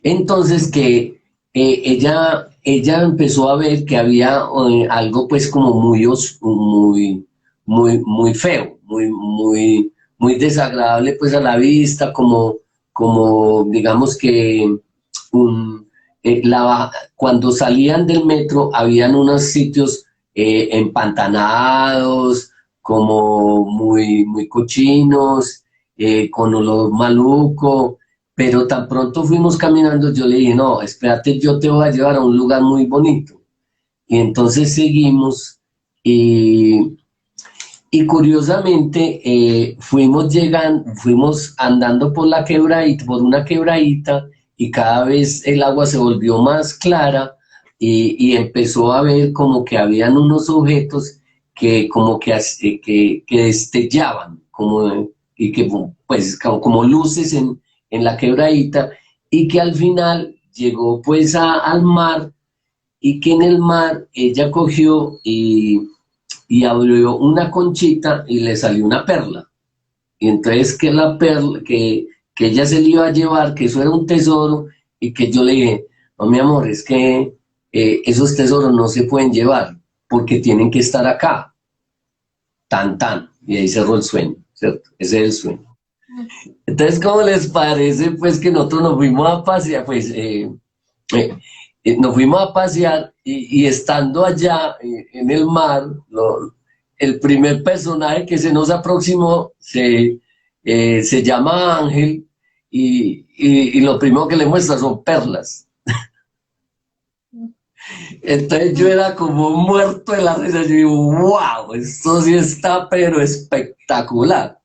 Entonces que ella empezó a ver que había algo pues como muy feo, muy desagradable pues a la vista, como digamos que un, cuando salían del metro habían unos sitios empantanados, como muy cochinos, con olor maluco, pero tan pronto fuimos caminando, yo le dije, no, espérate, yo te voy a llevar a un lugar muy bonito. Y entonces seguimos y, y curiosamente fuimos andando por la quebradita, por una quebradita, y cada vez el agua se volvió más clara y empezó a ver como que habían unos objetos que como que destellaban, y que pues como luces en la quebradita, y que al final llegó pues al mar, y que en el mar ella cogió y abrió una conchita y le salió una perla. Y entonces que la perla, que ella se le iba a llevar, que eso era un tesoro, y que yo le dije, no, mi amor, es que esos tesoros no se pueden llevar, porque tienen que estar acá, tan, y ahí cerró el sueño, ¿cierto? Ese es el sueño. Entonces, ¿cómo les parece, pues, que nosotros nos fuimos a pasear, pues, nos fuimos a pasear y estando allá en el mar, el primer personaje que se nos aproximó se llama Ángel y lo primero que le muestra son perlas. Entonces yo era como muerto de la risa, yo digo, wow, esto sí está pero espectacular.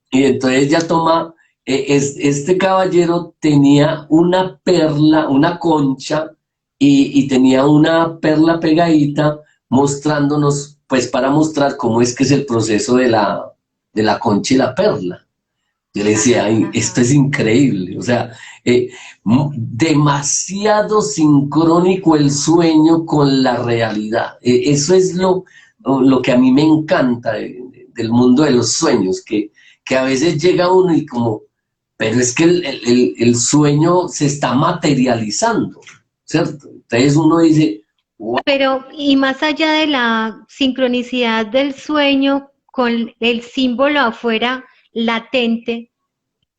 Y entonces ella toma, este caballero tenía una perla, una concha, y tenía una perla pegadita mostrándonos, pues para mostrar cómo es que es el proceso de la concha y la perla. Yo le decía, ay, esto es increíble, o sea, demasiado sincrónico el sueño con la realidad. Eso es lo que a mí me encanta del mundo de los sueños, que a veces llega uno y como, pero es que el sueño se está materializando, ¿cierto? Entonces uno dice, wow. Pero, y más allá de la sincronicidad del sueño con el símbolo afuera latente,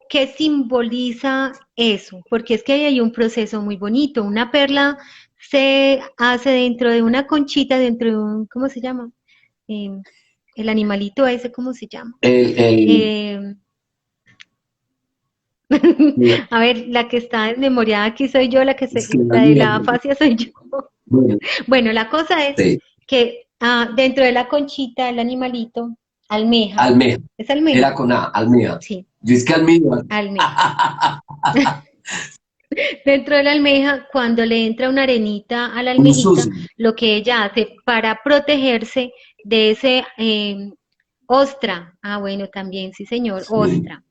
¿qué simboliza eso? Porque es que ahí hay un proceso muy bonito. Una perla se hace dentro de una conchita, dentro de un, ¿cómo se llama? El animalito ese, ¿cómo se llama? El, A ver, la que está desmemoriada aquí soy yo, es que la de la fascia soy yo. bueno, Bueno, la cosa es sí, que dentro de la conchita, el animalito, almeja, almeja, ¿es almeja? era con A, almeja. Sí, Yo es que almeja. almeja. Dentro de la almeja, cuando le entra una arenita a la Un almejita, sucio. lo que ella hace para protegerse de ese ostra, bueno, también, sí señor, Sí. ostra,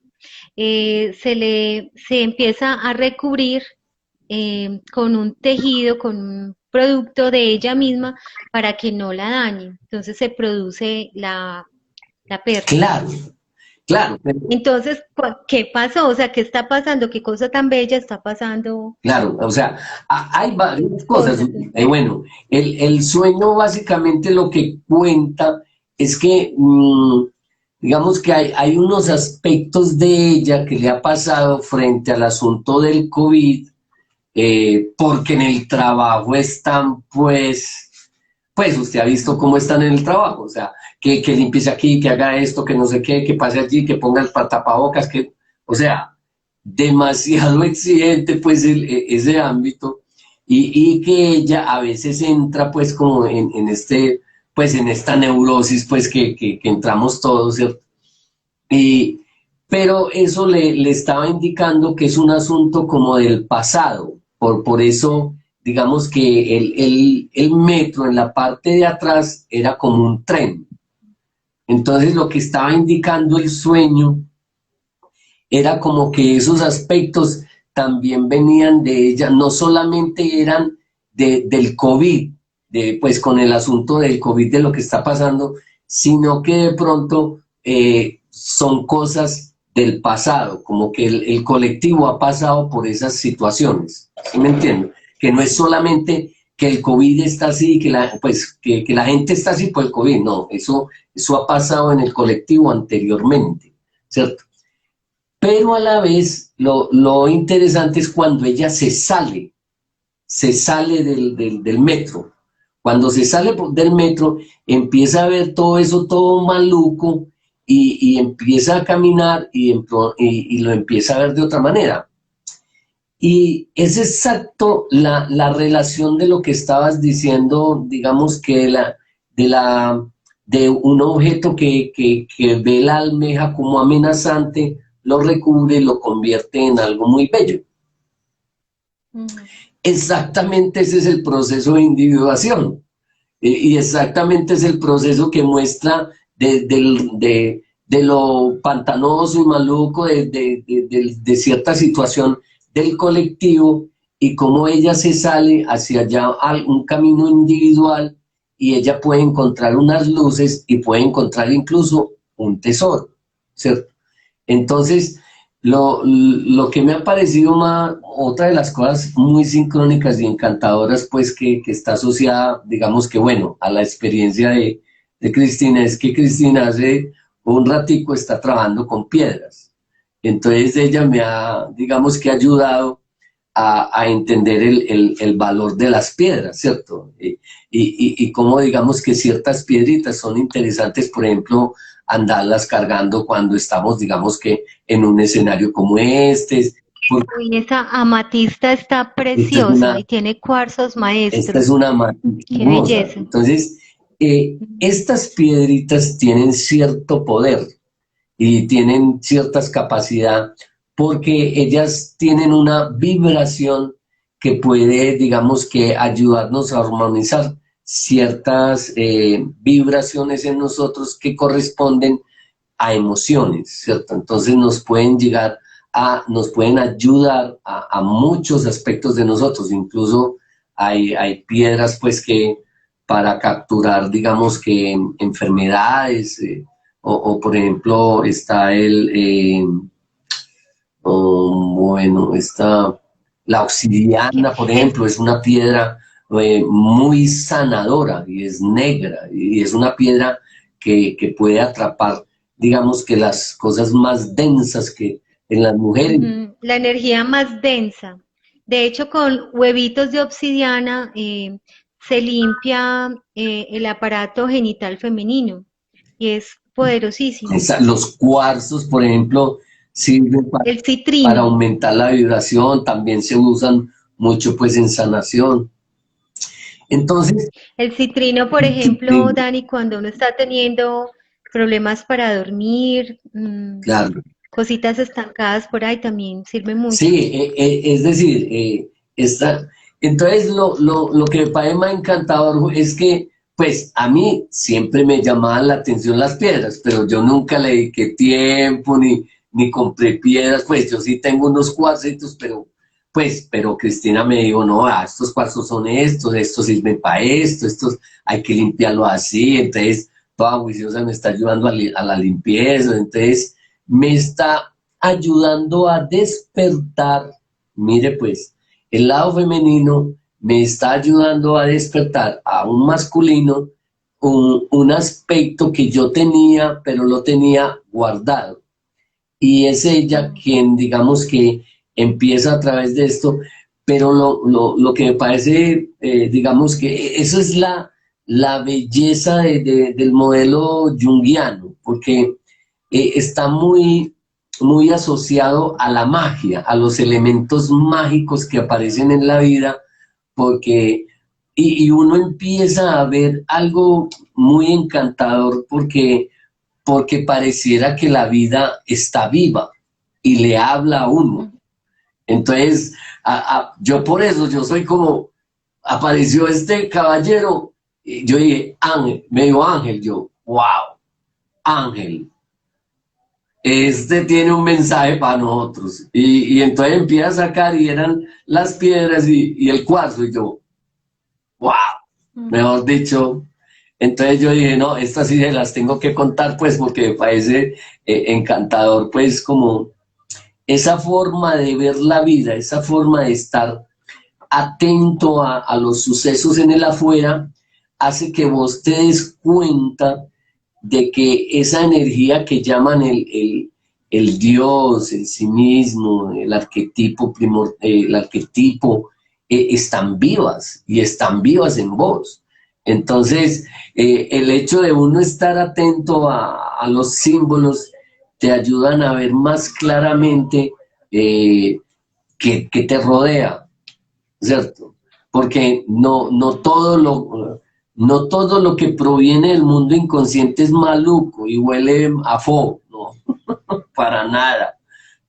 se empieza a recubrir con un tejido, con un producto de ella misma para que no la dañe. Entonces se produce la perla. Claro, claro, Entonces, ¿qué pasó? O sea, ¿qué está pasando? ¿Qué cosa tan bella está pasando? claro, o sea, hay varias cosas. Cosas. Bueno, el sueño básicamente lo que cuenta es que, digamos que hay unos aspectos de ella que le ha pasado frente al asunto del COVID, porque en el trabajo están, pues usted ha visto cómo están en el trabajo, o sea, que limpiece aquí, que haga esto, que no sé qué, que pase allí, que ponga el tapabocas, o sea, demasiado exigente pues ese ámbito, y que ella a veces entra pues como pues en esta neurosis pues que entramos todos, ¿cierto? Y, pero eso le estaba indicando que es un asunto como del pasado, por eso digamos que el metro en la parte de atrás era como un tren. Entonces lo que estaba indicando el sueño era como que esos aspectos también venían de ella, no solamente eran del COVID, pues con el asunto del COVID, de lo que está pasando, sino que de pronto son cosas del pasado, como que el colectivo ha pasado por esas situaciones, ¿sí me entiendo? Que no es solamente que el COVID está así, que la gente está así por el COVID, no, eso ha pasado en el colectivo anteriormente, ¿cierto? Pero a la vez lo interesante es cuando ella se sale del metro. Cuando se sale del metro, empieza a ver todo eso, todo maluco, y empieza a caminar y lo empieza a ver de otra manera. Y es exacto la relación de lo que estabas diciendo, digamos que de un objeto que ve la almeja como amenazante, lo recubre y lo convierte en algo muy bello. Exactamente ese es el proceso de individuación. Y exactamente es el proceso que muestra de lo pantanoso y maluco de cierta situación del colectivo, y cómo ella se sale hacia allá un camino individual, y ella puede encontrar unas luces y puede encontrar incluso un tesoro, ¿cierto? Entonces, lo que me ha parecido otra de las cosas muy sincrónicas y encantadoras, pues que está asociada, digamos que bueno, a la experiencia de Cristina, es que Cristina hace un ratico está trabajando con piedras. Entonces ella me ha, digamos que ayudado a entender el valor de las piedras, ¿cierto? Y cómo digamos que ciertas piedritas son interesantes, por ejemplo, andarlas cargando cuando estamos, digamos que en un escenario como este. Uy, esa amatista está preciosa y tiene cuarzos Esta es maestros. una amatista Qué hermosa. belleza. Entonces, estas piedritas tienen cierto poder y tienen ciertas capacidades, porque ellas tienen una vibración que puede, digamos que, ayudarnos a armonizar ciertas vibraciones en nosotros que corresponden a emociones, ¿cierto? Entonces nos pueden ayudar a muchos aspectos de nosotros. Incluso hay piedras, pues, que para capturar, digamos que enfermedades, por ejemplo, está la obsidiana, por ejemplo, es una piedra muy sanadora, y es negra, y es una piedra que puede atrapar, digamos que las cosas más densas que en las mujeres. La energía más densa. De hecho, con huevitos de obsidiana se limpia el aparato genital femenino y es poderosísimo. Los cuarzos, por ejemplo, sirven El para citrino. aumentar la vibración, también se usan mucho, pues, en sanación. Entonces, El citrino, por ejemplo, Dani, cuando uno está teniendo problemas para dormir, claro. cositas estancadas por ahí, también sirve mucho. Sí, es decir, entonces lo que me parece más encantador es que, pues, a mí siempre me llamaban la atención las piedras, pero yo nunca le dediqué tiempo, ni compré piedras. Pues yo sí tengo unos cuarcitos, pero Cristina me dijo, no, estos cuarzos son estos sirven para esto, estos hay que limpiarlo así. Entonces toda juiciosa me está ayudando a la limpieza. Entonces me está ayudando a despertar, mire pues, el lado femenino me está ayudando a despertar a un masculino, un aspecto que yo tenía, pero lo tenía guardado. Y es ella quien, digamos que, empieza a través de esto. Pero lo que me parece, digamos que eso es la belleza del modelo junguiano, porque está muy asociado a la magia, a los elementos mágicos que aparecen en la vida, porque y uno empieza a ver algo muy encantador, porque pareciera que la vida está viva y le habla a uno. Entonces, yo por eso, yo soy como, apareció este caballero, y yo dije, ángel, medio ángel, yo, wow, ángel. este tiene un mensaje para nosotros. Y entonces empieza a sacar y eran las piedras y el cuarzo y yo, wow, mejor dicho. Entonces yo dije, no, estas sí se las tengo que contar pues porque me parece encantador pues como esa forma de ver la vida, esa forma de estar atento a los sucesos en el afuera, hace que vos te des cuenta de que esa energía que llaman el Dios, el sí mismo, el arquetipo, el arquetipo están vivas y están vivas en vos. Entonces, el hecho de uno estar atento a los símbolos te ayudan a ver más claramente que te rodea, ¿cierto? Porque no todo lo que proviene del mundo inconsciente es maluco y huele a fuego, no, para nada.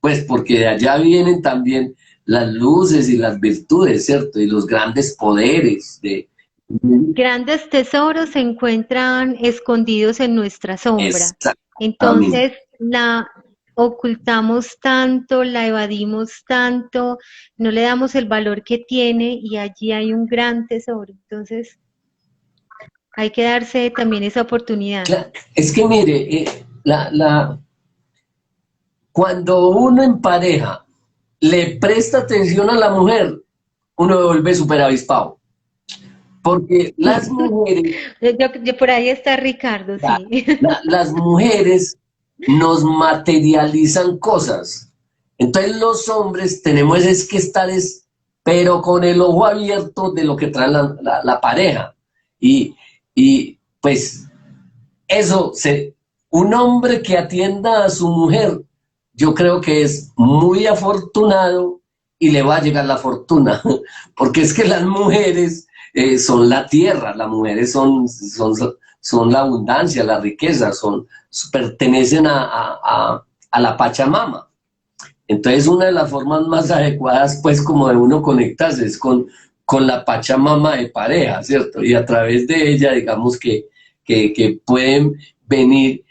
Pues porque de allá vienen también las luces y las virtudes, ¿cierto? Y los grandes poderes de... Grandes tesoros se encuentran escondidos en nuestra sombra. Exactamente. Entonces la ocultamos tanto, la evadimos tanto, no le damos el valor que tiene y allí hay un gran tesoro. Entonces hay que darse también esa oportunidad. Es que mire, cuando uno en pareja le presta atención a la mujer, uno se vuelve súper avispado. Porque las mujeres, Por ahí está Ricardo, sí. las mujeres nos materializan cosas. Entonces los hombres tenemos es que estar pero con el ojo abierto de lo que trae la pareja. Y pues eso, un hombre que atienda a su mujer, yo creo que es muy afortunado y le va a llegar la fortuna, porque es que las mujeres son la tierra, las mujeres son la abundancia, la riqueza, pertenecen a la Pachamama. Entonces una de las formas más adecuadas pues como de uno conectarse es con la Pachamama de pareja, ¿cierto? Y a través de ella digamos que pueden venir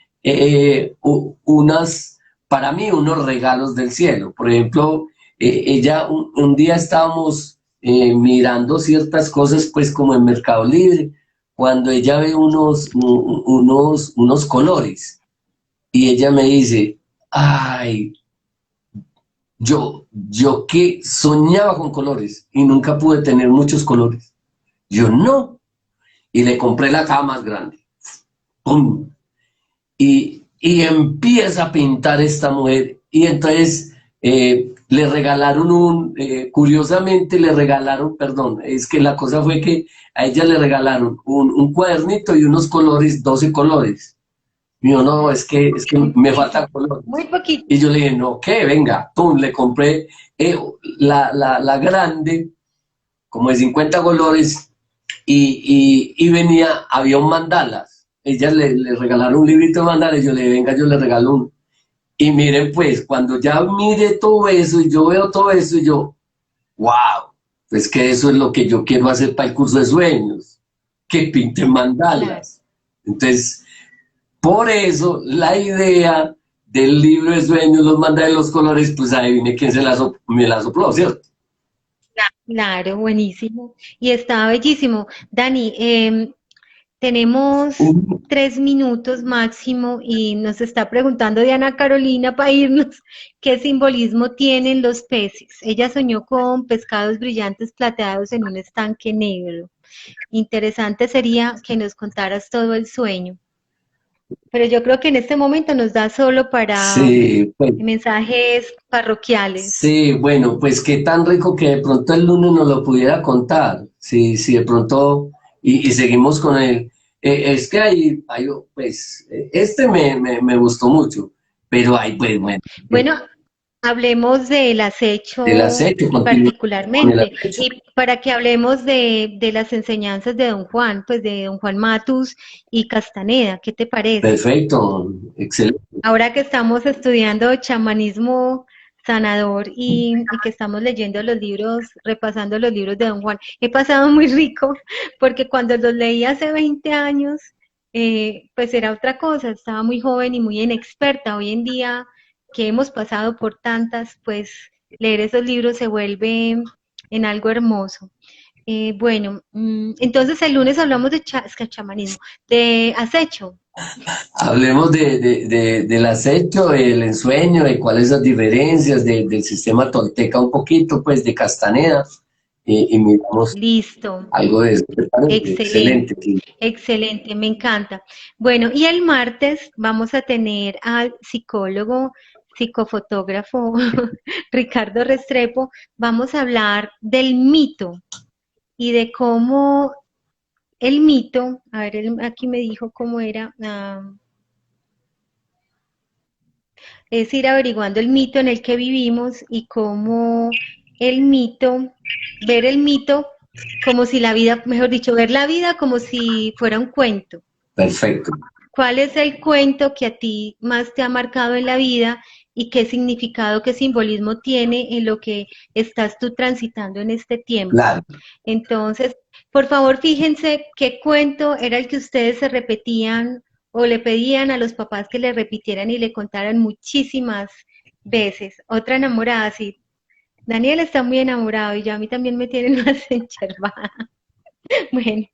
para mí unos regalos del cielo. Por ejemplo, ella, un día estábamos mirando ciertas cosas, pues como en Mercado Libre, cuando ella ve unos colores y ella me dice, ay, yo que soñaba con colores y nunca pude tener muchos colores. Yo no. Y le compré la caja más grande. ¡Pum! Y empieza a pintar esta mujer. Y entonces le regalaron curiosamente le regalaron, perdón, es que la cosa fue que a ella le regalaron un cuadernito y unos colores, 12 colores. Y yo, no, es que me falta color. Muy poquito. Y yo le dije, no, ¿qué? Venga, pum, le compré la grande, como de 50 colores, y había un mandalas. Ella le regalaron un librito de mandalas, y yo le dije, venga, yo le regalo uno. Y miren, pues, cuando ya mire todo eso, y yo veo todo eso, y yo, wow, pues que eso es lo que yo quiero hacer para el curso de sueños, que pinte mandalas. Entonces, por eso, la idea del libro de sueños, los mandalas de los colores, pues adivine quién me la sopló, ¿cierto? Claro, buenísimo. Y está bellísimo. Dani, tenemos 3 minutos máximo y nos está preguntando Diana Carolina para irnos, ¿qué simbolismo tienen los peces? Ella soñó con pescados brillantes plateados en un estanque negro. Interesante sería que nos contaras todo el sueño. Pero yo creo que en este momento nos da solo para Sí, pues, mensajes parroquiales. sí, bueno, pues qué tan rico que de pronto el lunes nos lo pudiera contar. Sí, sí, de pronto, y seguimos con él. Es que pues, este me gustó mucho, pero hay, pues, bueno, Bueno, hablemos del el acecho acecho, continúa con el particularmente acecho. y para que hablemos de las enseñanzas de Don Juan, pues de Don Juan Matus y Castaneda, ¿qué te parece? Perfecto, excelente. Ahora que estamos estudiando chamanismo sanador y que estamos leyendo los libros, repasando los libros de Don Juan, he pasado muy rico porque cuando los leí hace 20 años pues era otra cosa, estaba muy joven y muy inexperta. Hoy en día que hemos pasado por tantas, pues leer esos libros se vuelve en algo hermoso. Bueno, entonces el lunes hablamos de es que chamanismo, de acecho. Hablemos del acecho, el ensueño, de cuáles son las diferencias del sistema tolteca un poquito, pues de Castaneda, y miramos Listo, algo de eso. ¿Te parece? Excelente. excelente, excelente, me encanta. Bueno, y el martes vamos a tener al psicólogo, psicofotógrafo Ricardo Restrepo. Vamos a hablar del mito y de cómo el mito, a ver, aquí me dijo cómo era, es ir averiguando el mito en el que vivimos y cómo el mito, ver el mito como si la vida, mejor dicho, ver la vida como si fuera un cuento. Perfecto. ¿Cuál es el cuento que a ti más te ha marcado en la vida y qué significado, qué simbolismo tiene en lo que estás tú transitando en este tiempo? Claro. Entonces, por favor, fíjense qué cuento era el que ustedes se repetían o le pedían a los papás que le repitieran y le contaran muchísimas veces. Otra enamorada, sí. Daniel está muy enamorado y ya a mí también me tienen más enchervada. Bueno,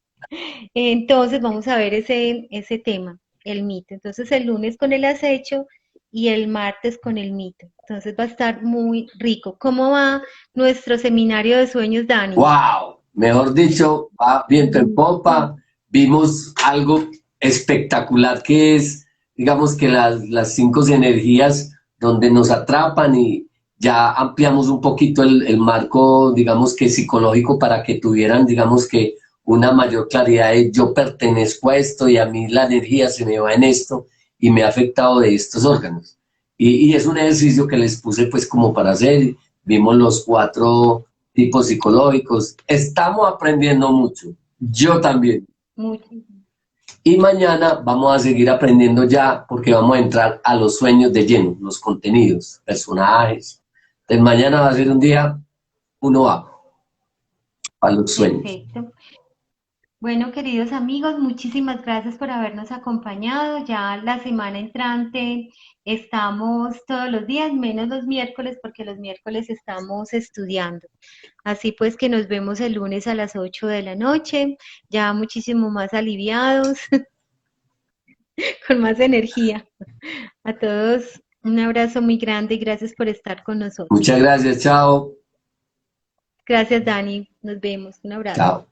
entonces vamos a ver ese tema, el mito. Entonces el lunes con el acecho y el martes con el mito. Entonces va a estar muy rico. ¿Cómo va nuestro seminario de sueños, Dani? ¡Wow! Mejor dicho, va viento en popa. Vimos algo espectacular que es, digamos que las cinco energías donde nos atrapan y ya ampliamos un poquito el marco, digamos que psicológico para que tuvieran, digamos que una mayor claridad de yo pertenezco a esto y a mí la energía se me va en esto y me ha afectado de estos órganos. Y es un ejercicio que les puse pues como para hacer. Vimos los cuatro tipos psicológicos. Estamos aprendiendo mucho. Yo también. Mucho. Y mañana vamos a seguir aprendiendo ya porque vamos a entrar a los sueños de lleno, los contenidos, personajes. Entonces mañana va a ser un día, uno va a los sueños. Perfecto. Bueno, queridos amigos, muchísimas gracias por habernos acompañado. Ya la semana entrante estamos todos los días, menos los miércoles, porque los miércoles estamos estudiando. Así pues que nos vemos el lunes a las 8 de la noche, ya muchísimo más aliviados, con más energía. A todos un abrazo muy grande y gracias por estar con nosotros. Muchas gracias, chao. Gracias, Dani. Nos vemos. Un abrazo. Chao.